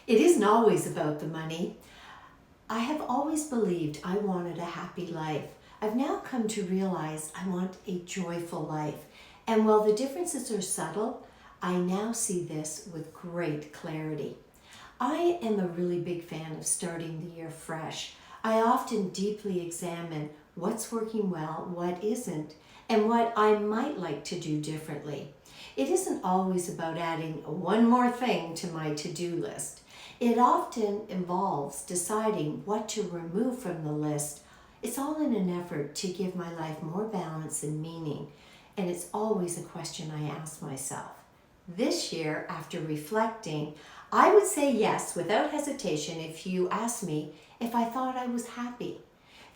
It isn't always about the money. I have always believed I wanted a happy life. I've now come to realize I want a joyful life. And while the differences are subtle, I now see this with great clarity. I am a really big fan of starting the year fresh. I often deeply examine what's working well, what isn't, and what I might like to do differently. It isn't always about adding one more thing to my to-do list. It often involves deciding what to remove from the list. It's all in an effort to give my life more balance and meaning, and it's always a question I ask myself. This year, after reflecting, I would say yes without hesitation if you asked me if I thought I was happy.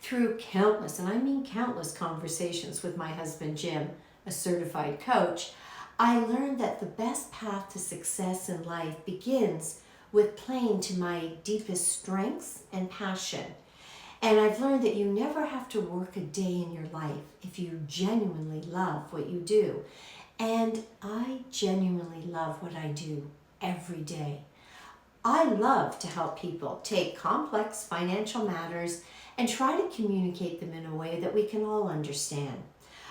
Through countless, and I mean countless conversations with my husband Jim, a certified coach, I learned that the best path to success in life begins with playing to my deepest strengths and passion. And I've learned that you never have to work a day in your life if you genuinely love what you do. And I genuinely love what I do every day. I love to help people take complex financial matters and try to communicate them in a way that we can all understand.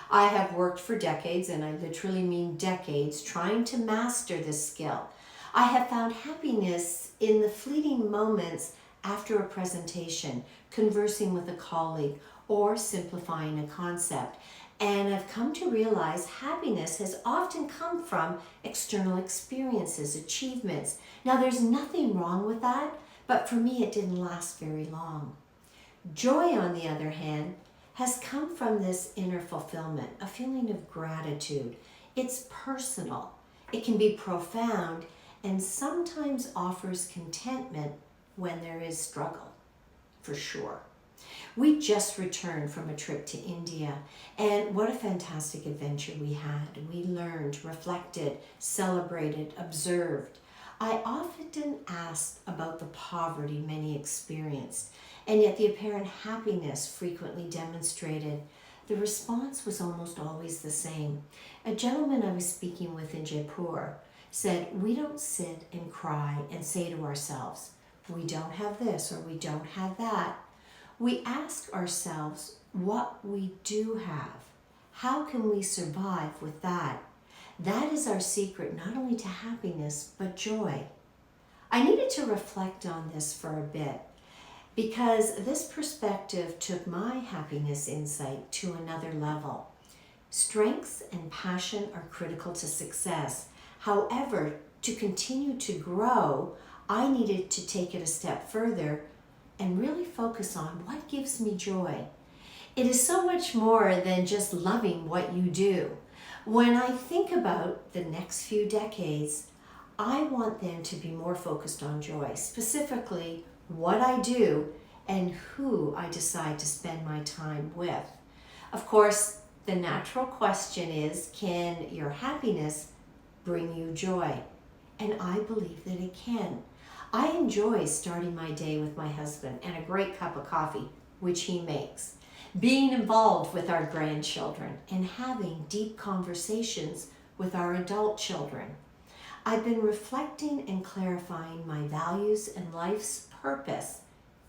I have worked for decades, and I literally mean decades, trying to master this skill. I have found happiness in the fleeting moments after a presentation, conversing with a colleague, or simplifying a concept. And I've come to realize happiness has often come from external experiences, achievements. Now, there's nothing wrong with that, but for me, it didn't last very long. Joy, on the other hand, has come from this inner fulfillment, a feeling of gratitude. It's personal. It can be profound and sometimes offers contentment when there is struggle, for sure. We just returned from a trip to India, and what a fantastic adventure we had. We learned, reflected, celebrated, observed. I often asked about the poverty many experienced, and yet the apparent happiness frequently demonstrated. The response was almost always the same. A gentleman I was speaking with in Jaipur said, "We don't sit and cry and say to ourselves, we don't have this or we don't have that. We ask ourselves what we do have. How can we survive with that? That is our secret not only to happiness, but joy." I needed to reflect on this for a bit because this perspective took my happiness insight to another level. Strengths and passion are critical to success. However, to continue to grow, I needed to take it a step further and really focus on what gives me joy. It is so much more than just loving what you do. When I think about the next few decades, I want them to be more focused on joy, specifically what I do and who I decide to spend my time with. Of course, the natural question is, can your happiness bring you joy? And I believe that it can. I enjoy starting my day with my husband and a great cup of coffee, which he makes, being involved with our grandchildren, and having deep conversations with our adult children. I've been reflecting and clarifying my values and life's purpose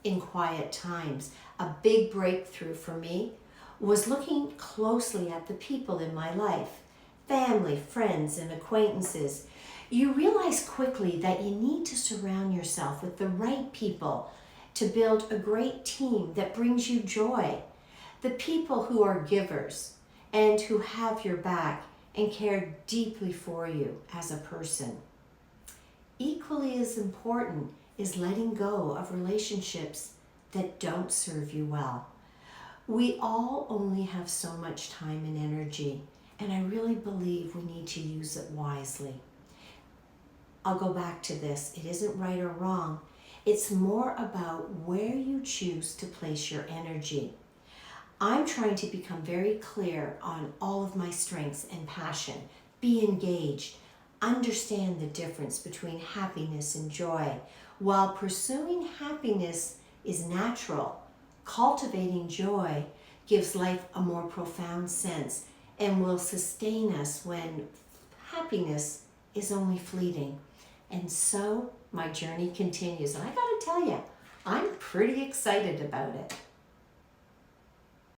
in quiet times. A big breakthrough for me was looking closely at the people in my life, family, friends, and acquaintances. You realize quickly that you need to surround yourself with the right people to build a great team that brings you joy. The people who are givers and who have your back and care deeply for you as a person. Equally as important is letting go of relationships that don't serve you well. We all only have so much time and energy, and I really believe we need to use it wisely. I'll go back to this. It isn't right or wrong. It's more about where you choose to place your energy. I'm trying to become very clear on all of my strengths and passion. Be engaged. Understand the difference between happiness and joy. While pursuing happiness is natural, cultivating joy gives life a more profound sense and will sustain us when happiness is only fleeting. And so my journey continues. And I gotta tell you, I'm pretty excited about it.